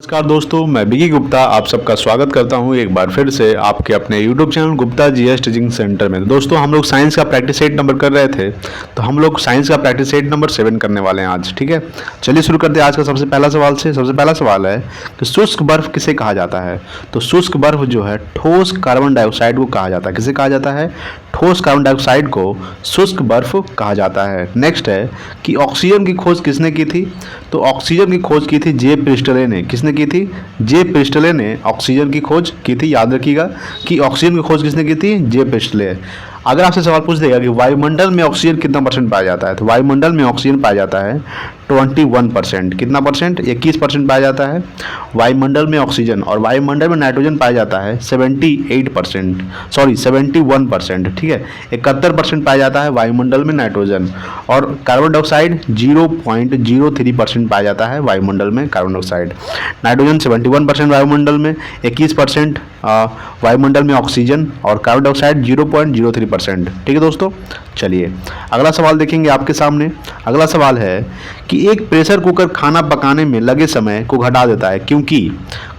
नमस्कार दोस्तों, मैं बिकी गुप्ता आप सबका स्वागत करता हूं एक बार फिर से आपके अपने YouTube channel Gupta GS teaching centre में। दोस्तों हम लोग साइंस का प्रैक्टिस सेट नंबर कर रहे थे, तो हम लोग साइंस का प्रैक्टिस सेट नंबर 7 करने वाले हैं आज। ठीक है, चलिए शुरू करते हैं आज का सबसे पहला सवाल से। सबसे पहला सवाल है कि शुष्क बर्फ किसे कहा जाता है। तो शुष्क बर्फ जो है ठोस कार्बन डाइऑक्साइड को कहा जाता है। किसे कहा जाता है? ठोस कार्बन डाइऑक्साइड को शुष्क बर्फ कहा जाता है। नेक्स्ट है कि ऑक्सीजन की खोज किसने की थी। तो ऑक्सीजन की खोज की थी जे प्रिस्टले ने। किसने की थी? जे प्रिस्टले ने ऑक्सीजन की खोज की थी। याद रखिएगा कि ऑक्सीजन की खोज किसने की थी? जे प्रिस्टले। अगर आपसे सवाल पूछ देगा कि वायुमंडल में ऑक्सीजन कितना परसेंट पाया जाता है, तो वायुमंडल में ऑक्सीजन पाया जाता है 21%। कितना परसेंट? 21% पाया जाता है वायुमंडल में ऑक्सीजन। और वायुमंडल में नाइट्रोजन पाया जाता है 71%। ठीक है, 71% पाया जाता है वायुमंडल में नाइट्रोजन। और कार्बन डाइऑक्साइड 0.03% पाया जाता है वायुमंडल में कार्बन डाइऑक्साइड। नाइट्रोजन 71% वायुमंडल में, 21% वायुमंडल में ऑक्सीजन, और कार्बन डाइऑक्साइड 0.03%। ठीक है दोस्तों, चलिए अगला सवाल देखेंगे आपके सामने। अगला सवाल है कि एक प्रेशर कुकर खाना पकाने में लगे समय को घटा देता है क्योंकि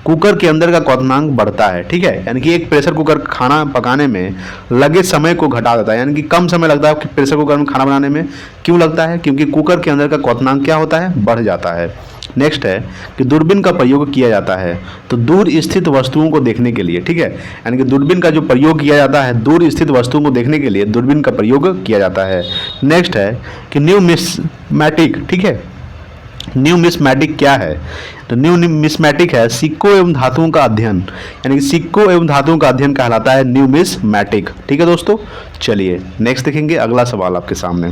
कुकर के अंदर का क्वथनांक बढ़ता है। ठीक है, यानी कि एक प्रेशर कुकर खाना पकाने में लगे समय को घटा देता है, यानी कि कम समय लगता है प्रेशर कुकर में खाना बनाने में। क्यों लगता है? क्योंकि कुकर के अंदर का क्वथनांक क्या होता है? बढ़ जाता है। नेक्स्ट है कि दूरबीन का प्रयोग किया जाता है तो दूर स्थित वस्तुओं को देखने के लिए। ठीक है, यानी कि दूरबीन का जो प्रयोग किया जाता है दूर स्थित वस्तुओं को देखने के लिए दूरबीन का प्रयोग किया जाता है। नेक्स्ट है कि न्यूमिस्मैटिक। ठीक है, न्यूमिस्मैटिक क्या है? तो न्यूमिस्मैटिक है सिक्कों एवं धातुओं का अध्ययन, यानी कि सिक्कों एवं धातुओं का अध्ययन कहलाता है न्यूमिस्मैटिक। ठीक है दोस्तों, चलिए नेक्स्ट देखेंगे अगला सवाल आपके सामने।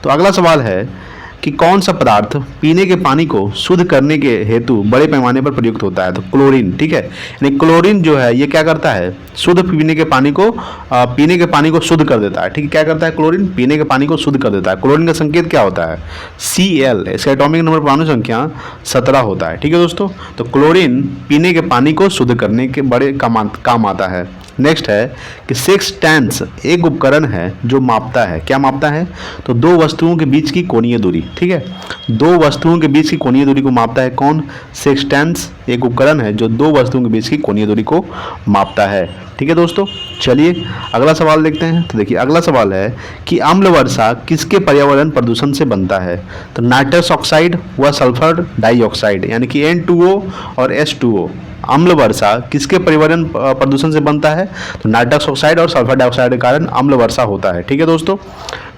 तो अगला सवाल है कि कौन सा पदार्थ पीने के पानी को शुद्ध करने के हेतु बड़े पैमाने पर प्रयुक्त होता है। तो क्लोरीन। ठीक है, यानी क्लोरीन जो है ये क्या करता है? शुद्ध पीने के पानी को शुद्ध कर देता है। ठीक है, क्या करता है क्लोरीन? पीने के पानी को शुद्ध कर देता है। क्लोरीन का संकेत क्या होता है? Cl। इसका एटॉमिक नंबर परमाणु संख्या 17 होता है। ठीक है दोस्तों, तो क्लोरीन पीने के पानी को शुद्ध करने के बड़े काम आता है। नेक्स्ट है कि सेक्सटेंस एक उपकरण है जो मापता है। क्या मापता है? तो दो वस्तुओं के बीच की कोणीय दूरी। ठीक है, दो वस्तुओं के बीच की कोणीय दूरी को मापता है कौन? सेक्सटेंस एक उपकरण है जो दो वस्तुओं के बीच की कोणीय दूरी को मापता है। ठीक है दोस्तों, चलिए अगला सवाल देखते हैं। तो देखिए अगला सवाल है कि अम्ल वर्षा किसके पर्यावरण प्रदूषण से बनता है। तो नाइट्रस ऑक्साइड व सल्फर डाइऑक्साइड, यानी कि N2O और H2O। अम्ल वर्षा किसके पर्यावरण प्रदूषण से बनता है? तो नाइट्रस ऑक्साइड और सल्फर डाइऑक्साइड के कारण अम्ल वर्षा होता है। ठीक है दोस्तों,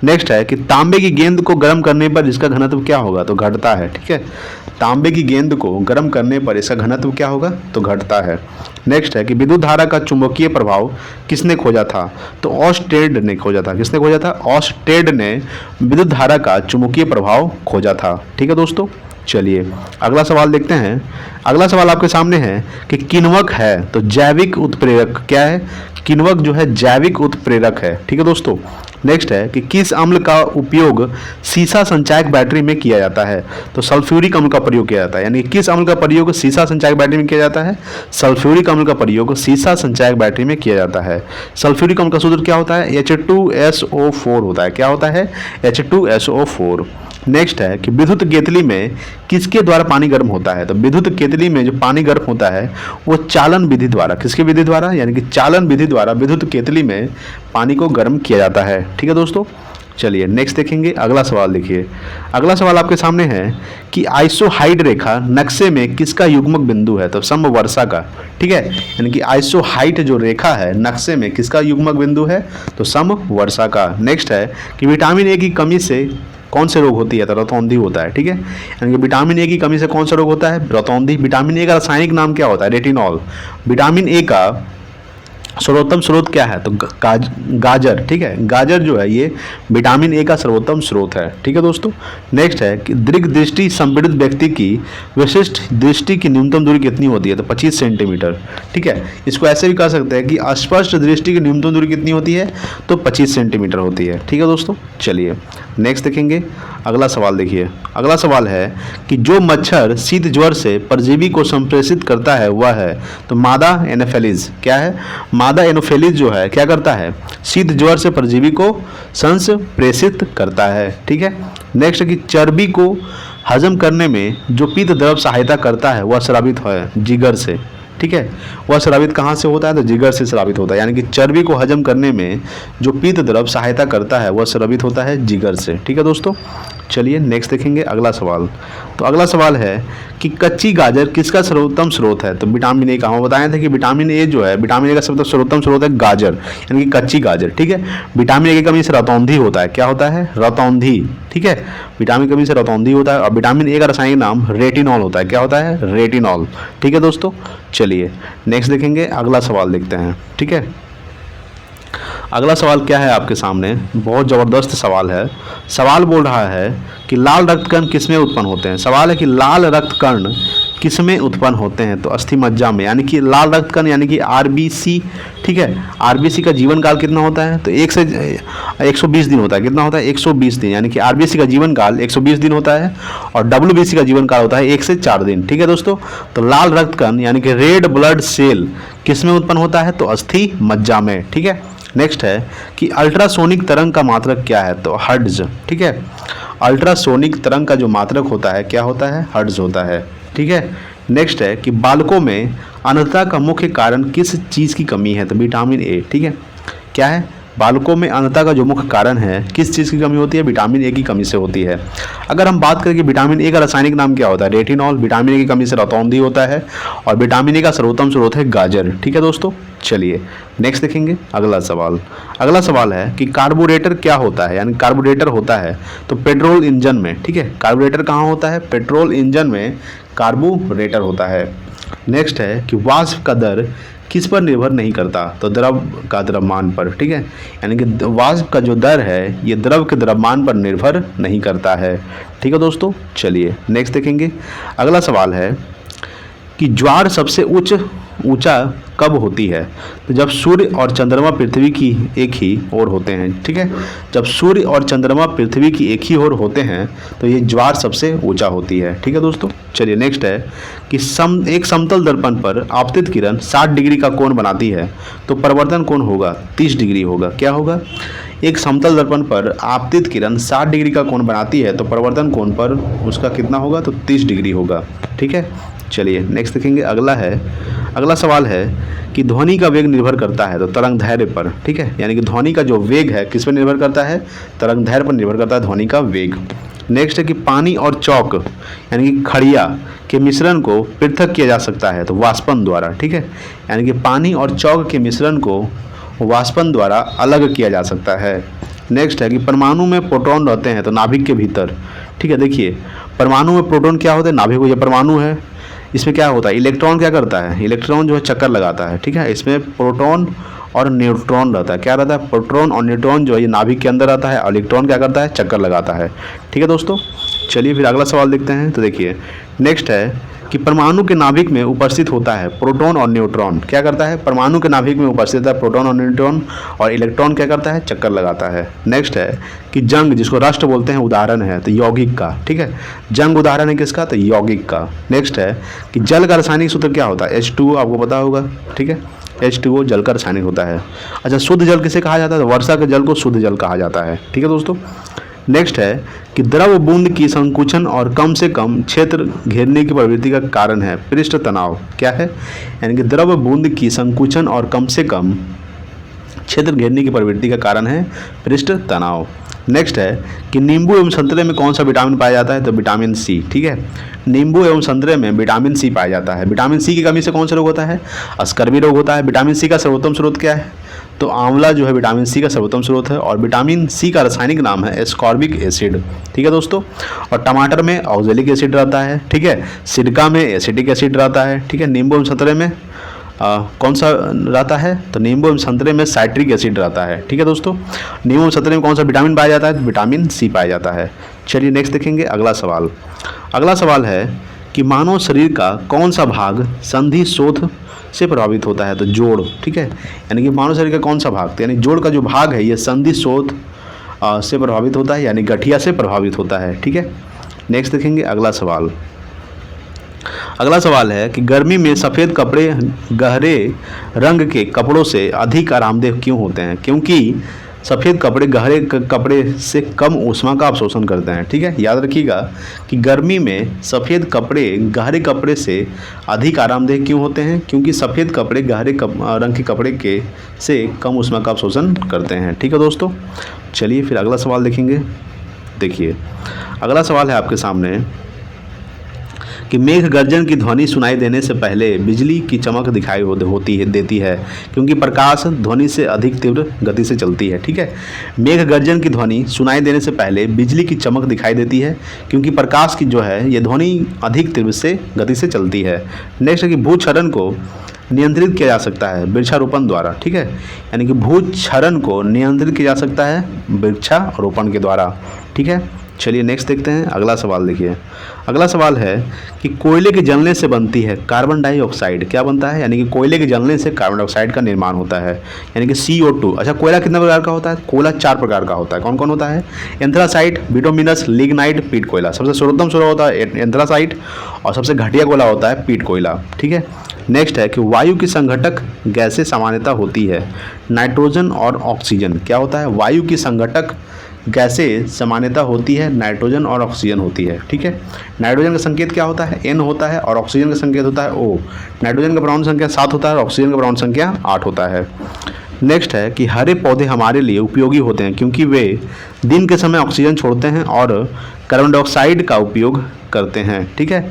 नेक्स्ट है कि तांबे की गेंद को गर्म करने पर इसका घनत्व क्या होगा? तो घटता है। ठीक है, तांबे की गेंद को गर्म करने पर इसका घनत्व क्या होगा? तो घटता है। नेक्स्ट है कि विद्युत धारा का चुंबकीय प्रभाव किसने खोजा था? तो ऑस्टेड ने खोजा था। किसने खोजा था? ऑस्टेड ने विद्युत धारा का चुंबकीय प्रभाव खोजा था। ठीक है दोस्तों, चलिए अगला सवाल देखते हैं। अगला सवाल आपके सामने है कि किण्वक है तो जैविक उत्प्रेरक क्या है? किण्वक जो है जैविक उत्प्रेरक है। ठीक है दोस्तों, नेक्स्ट है कि किस अम्ल का उपयोग सीसा संचायक बैटरी में किया जाता है? तो सल्फ्यूरिक अम्ल का प्रयोग किया जाता है। यानी किस अम्ल का प्रयोग सीसा संचायक बैटरी में किया जाता है? सल्फ्यूरिक अम्ल का प्रयोग सीसा संचायक बैटरी में किया जाता है। सल्फ्यूरिक अम्ल का सूत्र क्या होता है? H2SO4 होता है। क्या होता है? H2SO4। नेक्स्ट है कि विद्युत केतली में किसके द्वारा पानी गर्म होता है? तो विद्युत केतली में जो पानी गर्म होता है वो चालन विधि द्वारा। किसकी विधि द्वारा? यानी कि चालन विधि द्वारा विद्युत केतली में पानी को गर्म किया जाता है। ठीक है दोस्तों, चलिए नेक्स्ट देखेंगे अगला सवाल। देखिए अगला सवाल आपके सामने है कि आइसोहाइड रेखा नक्शे में किसका युग्मक बिंदु है? तो समवर्षा का। ठीक है, यानी कि आइसोहाइड जो रेखा है नक्शे में किसका युग्मक बिंदु है? तो समवर्षा का। नेक्स्ट है कि विटामिन ए की कमी से कौन से रोग होती है? तो रतौंधी होता है। ठीक है, यानी कि विटामिन ए की कमी से कौन सा रोग होता है? रतौंधी। विटामिन ए का रासायनिक नाम क्या होता है? रेटिनॉल। विटामिन ए का सर्वोत्तम स्रोत क्या है? तो गाजर। ठीक है, गाजर जो है ये विटामिन ए का सर्वोत्तम स्रोत है। ठीक है दोस्तों, नेक्स्ट है कि दीर्घ दृष्टि संपीड़ित व्यक्ति की विशिष्ट दृष्टि की न्यूनतम दूरी कितनी होती है? तो 25 सेंटीमीटर। ठीक है, इसको ऐसे भी कह सकते हैं कि अस्पष्ट दृष्टि की न्यूनतम दूरी कितनी होती है? तो 25 सेंटीमीटर होती है। ठीक है दोस्तों, चलिए नेक्स्ट देखेंगे अगला सवाल। देखिए अगला सवाल है कि जो मच्छर शीत ज्वर से परजीवी को संप्रेषित करता है वह है? तो मादा एनोफिलीज। क्या है? मादा एनोफिलीज जो है क्या करता है? शीत ज्वर से परजीवी को संप्रेषित करता है। ठीक है, नेक्स्ट कि चर्बी को हजम करने में जो पीत द्रव सहायता करता है वह स्रावित है जिगर से, ठीक है। वह स्रावित कहाँ से होता है? तो जिगर से स्रावित होता है, यानी कि चर्बी को हजम करने में जो पीत द्रव सहायता करता है वह स्रावित होता है जिगर से, ठीक है दोस्तों। चलिए नेक्स्ट देखेंगे अगला सवाल। तो अगला सवाल है कि कच्ची गाजर किसका सर्वोत्तम स्रोत है? तो विटामिन ए का। हम बताए थे कि विटामिन ए जो है, विटामिन ए का सर्वोत्तम स्रोत है गाजर, यानी कि कच्ची गाजर, ठीक है। विटामिन ए की कमी से रतौंधी होता है। क्या होता है? रतौंधी, ठीक है। विटामिन की कमी से रतौंधी होता है। और विटामिन ए का रासायनिक नाम रेटिनॉल होता है। क्या होता है? रेटिनॉल, ठीक है दोस्तों। चलिए नेक्स्ट देखेंगे, अगला सवाल देखते हैं, ठीक है। अगला सवाल क्या है आपके सामने? बहुत ज़बरदस्त सवाल है। सवाल बोल रहा है कि लाल रक्तकण किसमें उत्पन्न होते हैं। सवाल है कि लाल रक्तकण किसमें उत्पन्न होते हैं? तो अस्थि मज्जा में, यानी कि लाल रक्तकण यानी कि आरबीसी, ठीक है। आरबीसी का जीवन काल कितना होता है? तो 1 से 120 दिन होता है। कितना होता है? 120 दिन, यानी कि आरबीसी का जीवन काल 120 दिन होता है और डब्ल्यूबीसी का जीवन काल होता है 1 से 4 दिन, ठीक है दोस्तों। तो लाल रक्तकण यानी कि रेड ब्लड सेल किसमें उत्पन्न होता है? तो अस्थि मज्जा में, ठीक है। नेक्स्ट है कि अल्ट्रासोनिक तरंग का मात्रक क्या है? तो हर्ट्ज, ठीक है। अल्ट्रासोनिक तरंग का जो मात्रक होता है क्या होता है? हर्ट्ज होता है, ठीक है। नेक्स्ट है कि बालकों में अंधता का मुख्य कारण किस चीज़ की कमी है? तो विटामिन ए, ठीक है। क्या है? बालकों में अंधता का जो मुख्य कारण है किस चीज़ की कमी होती है? विटामिन ए की कमी से होती है। अगर हम बात करें कि विटामिन ए का रासायनिक नाम क्या होता है? रेटिनॉल। विटामिन ए की कमी से रतौंधी होता है और विटामिन ए का सर्वोत्तम स्रोत है गाजर, ठीक है दोस्तों। चलिए नेक्स्ट देखेंगे अगला सवाल। अगला सवाल है कि कार्बोरेटर क्या होता है? यानी कार्बोरेटर होता है तो पेट्रोल इंजन में, ठीक है। कार्बोरेटर कहाँ होता है? पेट्रोल इंजन में कार्बोरेटर होता है। नेक्स्ट है कि वाष्प का दर किस पर निर्भर नहीं करता? तो द्रव का द्रव्यमान पर, ठीक है। यानी कि वाष्प का जो दर है ये द्रव के द्रव्यमान पर निर्भर नहीं करता है, ठीक है दोस्तों। चलिए नेक्स्ट देखेंगे। अगला सवाल है कि ज्वार सबसे ऊंचा कब होती है? तो जब सूर्य और चंद्रमा पृथ्वी की एक ही ओर होते हैं, ठीक है। जब सूर्य और चंद्रमा पृथ्वी की एक ही ओर होते हैं तो ये ज्वार सबसे ऊंचा होती है, ठीक है दोस्तों। चलिए नेक्स्ट है कि एक समतल दर्पण पर आपतित किरण 60 डिग्री का कोण बनाती है तो परिवर्तन कोण होगा 30 डिग्री होगा। क्या होगा? एक समतल दर्पण पर आपतित किरण 60 डिग्री का कोण बनाती है तो परिवर्तन कोण पर उसका कितना होगा? तो 30 डिग्री होगा, ठीक है। चलिए नेक्स्ट देखेंगे। अगला सवाल है कि ध्वनि का वेग निर्भर करता है तो तरंग दैर्घ्य पर, ठीक है। यानी कि ध्वनि का जो वेग है किस पर निर्भर करता है? तरंग दैर्घ्य पर निर्भर करता है ध्वनि का वेग। नेक्स्ट है कि पानी और चौक यानी कि खड़िया के मिश्रण को पृथक किया जा सकता है तो वाष्पन द्वारा, ठीक है। यानी कि पानी और चौक के मिश्रण को वाष्पन द्वारा अलग किया जा सकता है। नेक्स्ट है कि परमाणु में प्रोटॉन रहते हैं तो नाभिक के भीतर, ठीक है। देखिए परमाणु में प्रोटॉन क्या होते हैं? नाभिक ये परमाणु है, इसमें क्या होता है? इलेक्ट्रॉन क्या करता है? इलेक्ट्रॉन जो है चक्कर लगाता है, ठीक है। इसमें प्रोटॉन और न्यूट्रॉन रहता है। क्या रहता है? प्रोटॉन और न्यूट्रॉन जो है ये नाभिक के अंदर रहता है और इलेक्ट्रॉन क्या करता है? चक्कर लगाता है, ठीक है दोस्तों। चलिए फिर अगला सवाल देखते हैं। तो देखिए नेक्स्ट है कि परमाणु के नाभिक में उपस्थित होता है प्रोटॉन और न्यूट्रॉन। क्या करता है? परमाणु के नाभिक में उपस्थित है प्रोटॉन और न्यूट्रॉन और इलेक्ट्रॉन क्या करता है? चक्कर लगाता है। नेक्स्ट है कि जंग जिसको राष्ट्र बोलते हैं उदाहरण है तो यौगिक का, ठीक है। जंग उदाहरण है किसका? तो यौगिक का। नेक्स्ट है कि जल का रासायनिक सूत्र क्या होता है? H2O, आपको पता होगा, ठीक है। H2O जल का रासायनिक होता है। अच्छा, शुद्ध जल किसे कहा जाता है? तो वर्षा के जल को शुद्ध जल कहा जाता है, ठीक है दोस्तों। नेक्स्ट है कि द्रव बूंद की संकुचन और कम से कम क्षेत्र घेरने की प्रवृत्ति का कारण है पृष्ठ तनाव। क्या है? यानी कि द्रव बूंद की संकुचन और कम से कम क्षेत्र घेरने की प्रवृत्ति का कारण है पृष्ठ तनाव। नेक्स्ट है कि नींबू एवं संतरे में कौन सा विटामिन पाया जाता है? तो विटामिन सी, ठीक है। नींबू एवं संतरे में विटामिन सी पाया जाता है। विटामिन सी की कमी से कौन सा रोग होता है? स्कर्वी रोग होता है। विटामिन सी का सर्वोत्तम स्रोत क्या है? तो आंवला जो है विटामिन सी का सर्वोत्तम स्रोत है और विटामिन सी का रासायनिक नाम है एस्कॉर्बिक एसिड, ठीक है दोस्तों। और टमाटर में ऑक्जेलिक एसिड रहता है, ठीक है। सिरका में एसिटिक एसिड रहता है, ठीक है। नींबू एवं संतरे में कौन सा रहता है? तो नींबू एवं संतरे में साइट्रिक एसिड रहता है, ठीक है दोस्तों। नींबू एवं संतरे में कौन सा विटामिन पाया जाता है? तो विटामिन सी पाया जाता है। चलिए नेक्स्ट देखेंगे अगला सवाल है कि मानव शरीर का कौन सा भाग संधि शोथ से प्रभावित होता है? तो जोड़, ठीक है। यानी कि मानव शरीर का कौन सा भाग, तो यानी जोड़ का जो भाग है ये संधि शोथ से प्रभावित होता है, यानी गठिया से प्रभावित होता है, ठीक है। नेक्स्ट देखेंगे अगला सवाल है कि गर्मी में सफ़ेद कपड़े गहरे रंग के कपड़ों से अधिक आरामदेह क्यों होते हैं? क्योंकि सफ़ेद कपड़े गहरे कपड़े से कम ऊष्मा का अवशोषण करते हैं। ठीक है, याद रखिएगा कि गर्मी में सफ़ेद कपड़े गहरे कपड़े से अधिक आरामदेह क्यों होते हैं, क्योंकि सफ़ेद कपड़े गहरे रंग के कपड़े के से कम ऊष्मा का अवशोषण करते हैं। ठीक है दोस्तों, चलिए फिर अगला सवाल देखेंगे। देखिए अगला सवाल है आपके सामने कि मेघ गर्जन की ध्वनि सुनाई देने से पहले बिजली की चमक दिखाई देती है, क्योंकि प्रकाश ध्वनि से अधिक तीव्र गति से चलती है। ठीक है, मेघ गर्जन की ध्वनि सुनाई देने से पहले बिजली की चमक दिखाई देती है, क्योंकि प्रकाश की जो है ये ध्वनि अधिक तीव्र से गति से चलती है। नेक्स्ट है कि भूक्षरण को नियंत्रित किया जा सकता है वृक्षारोपण द्वारा। ठीक है, यानी कि भूक्षरण को नियंत्रित किया जा सकता है वृक्षारोपण के द्वारा। ठीक है, चलिए नेक्स्ट देखते हैं। अगला सवाल देखिए, अगला सवाल है कि कोयले के जलने से बनती है कार्बन डाइऑक्साइड। क्या बनता है, यानी कि कोयले के जलने से कार्बन डाइऑक्साइड का निर्माण होता है, यानी कि CO2। अच्छा, कोयला कितने प्रकार का होता है? कोयला 4 प्रकार का होता है। कौन कौन होता है? एंथ्रासाइट, बिटुमिनस, लिग्नाइट, पीट कोयला। सबसे सर्वोत्तम कोयला होता है एंथ्रासाइट और सबसे घटिया कोयला होता है पीट कोयला। ठीक है, नेक्स्ट है कि वायु की संघटक गैसें सामान्यतः होती है नाइट्रोजन और ऑक्सीजन। क्या होता है? वायु की संघटक गैसें सामान्यतः होती है नाइट्रोजन और ऑक्सीजन होती है। ठीक है, नाइट्रोजन का संकेत क्या होता है? N होता है और ऑक्सीजन का संकेत होता है O। नाइट्रोजन का परमाणु संख्या 7 होता है और ऑक्सीजन का परमाणु संख्या 8 होता है। नेक्स्ट है कि हरे पौधे हमारे लिए उपयोगी होते हैं क्योंकि वे दिन के समय ऑक्सीजन छोड़ते हैं और कार्बन डाइऑक्साइड का उपयोग करते हैं। ठीक है,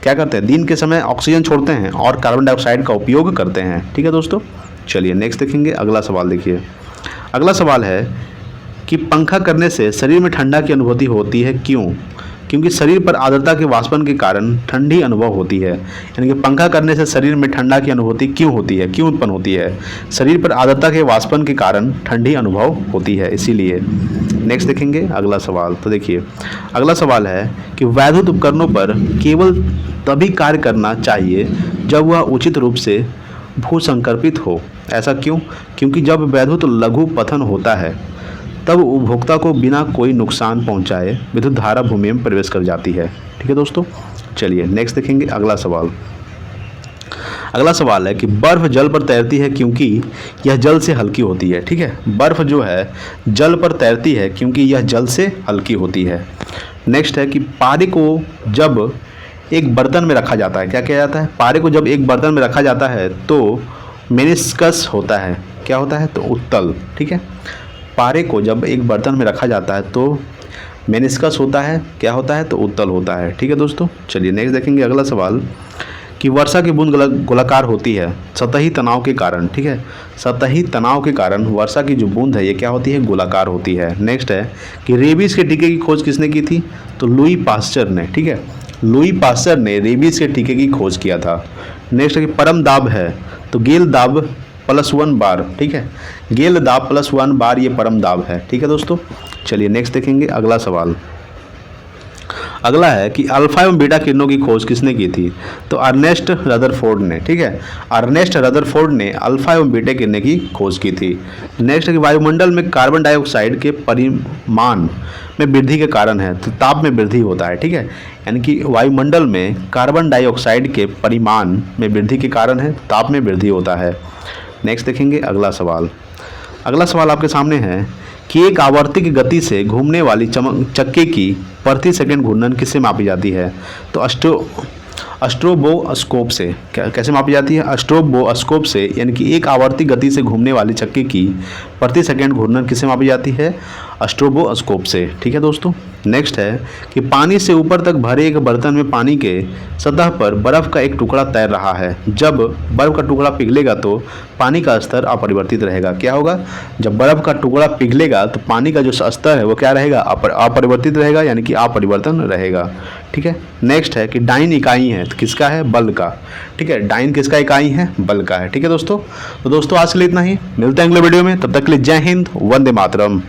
क्या करते हैं? दिन के समय ऑक्सीजन छोड़ते हैं और कार्बन डाइऑक्साइड का उपयोग करते हैं। ठीक है दोस्तों, चलिए नेक्स्ट देखेंगे। अगला सवाल देखिए, अगला सवाल है कि पंखा करने से शरीर में ठंडा की अनुभूति होती है। क्यों? क्योंकि शरीर पर आर्द्रता के वाष्पन के कारण ठंडी अनुभव होती है। यानी कि पंखा करने से शरीर में ठंडा की अनुभूति क्यों होती है, क्यों उत्पन्न होती है? शरीर पर आर्द्रता के वाष्पन के कारण ठंडी अनुभव होती है, इसीलिए। नेक्स्ट देखेंगे अगला सवाल। तो देखिए अगला सवाल है कि वैद्युत उपकरणों पर केवल तभी कार्य करना चाहिए जब वह उचित रूप से भूसंकल्पित हो। ऐसा क्यों? क्योंकि जब वैद्युत लघु पतन होता है तब उपभोक्ता को बिना कोई नुकसान पहुंचाए विद्युत धारा भूमि में प्रवेश कर जाती है। ठीक है दोस्तों, चलिए नेक्स्ट देखेंगे अगला सवाल। अगला सवाल है कि बर्फ जल पर तैरती है क्योंकि यह जल से हल्की होती है। ठीक है, बर्फ जो है जल पर तैरती है क्योंकि यह जल से हल्की होती है। नेक्स्ट है कि पारे को जब एक बर्तन में रखा जाता है, क्या किया जाता है? पारे को जब एक बर्तन में रखा जाता है तो मेनिस्कस होता है। क्या होता है? तो उत्तल। ठीक है, पारे को जब एक बर्तन में रखा जाता है तो मेनिस्कस होता है। क्या होता है? तो उत्तल होता है। ठीक है दोस्तों, चलिए नेक्स्ट देखेंगे अगला सवाल कि वर्षा की बूंद गोलाकार होती है सतही तनाव के कारण। ठीक है, सतही तनाव के कारण वर्षा की जो बूंद है ये क्या होती है? गोलाकार होती है। नेक्स्ट है कि रेबीज के टीके की खोज किसने की थी? तो लुई पास्चर ने। ठीक है, लुई पास्चर ने रेबीज के टीके की खोज किया था। नेक्स्ट है कि परम दाब है तो गेल दाब +1 बार। ठीक है, गेल दाब +1 बार ये परम दाब है। ठीक है दोस्तों, चलिए नेक्स्ट देखेंगे अगला सवाल। अगला है कि अल्फा एवं बीटा किरणों की खोज किसने की थी? तो अर्नेस्ट रदरफोर्ड ने। ठीक है, अर्नेस्ट रदरफोर्ड ने अल्फा एवं बीटा किरणों की खोज की थी। नेक्स्ट है कि वायुमंडल में कार्बन डाइऑक्साइड के परिमाण में वृद्धि के कारण है तो ताप में वृद्धि होता है। ठीक है, यानी कि वायुमंडल में कार्बन डाइऑक्साइड के परिमाण में वृद्धि के कारण है ताप में वृद्धि होता है। नेक्स्ट देखेंगे अगला सवाल। अगला सवाल आपके सामने है कि एक आवर्ती की गति से घूमने वाली चक्के की प्रति सेकंड घूर्णन किससे मापी जाती है? तो अस्ट्रोबोस्कोप से। कैसे मापी जाती है? अस्ट्रोबोस्कोप से, यानी कि एक आवर्ती गति से घूमने वाली चक्के की प्रति सेकंड घूर्णन किससे मापी जाती है? अस्ट्रोबोस्कोप से। ठीक है दोस्तों, नेक्स्ट है कि पानी से ऊपर तक भरे एक बर्तन में पानी के सतह पर बर्फ़ का एक टुकड़ा तैर रहा है। जब बर्फ़ का टुकड़ा पिघलेगा तो पानी का स्तर अपरिवर्तित रहेगा। क्या होगा? जब बर्फ़ का टुकड़ा पिघलेगा तो पानी का जो स्तर है वो क्या रहेगा? अपरिवर्तित रहेगा, यानी कि अपरिवर्तन रहेगा। ठीक है, नेक्स्ट है कि डाइन इकाई है तो किसका है? बल का। ठीक है, डाइन किसका इकाई है? बल का है। ठीक है दोस्तों, तो दोस्तों आज के लिए इतना ही, मिलते हैं अगले वीडियो में, तब तक के लिए जय हिंद, वंदे मातरम।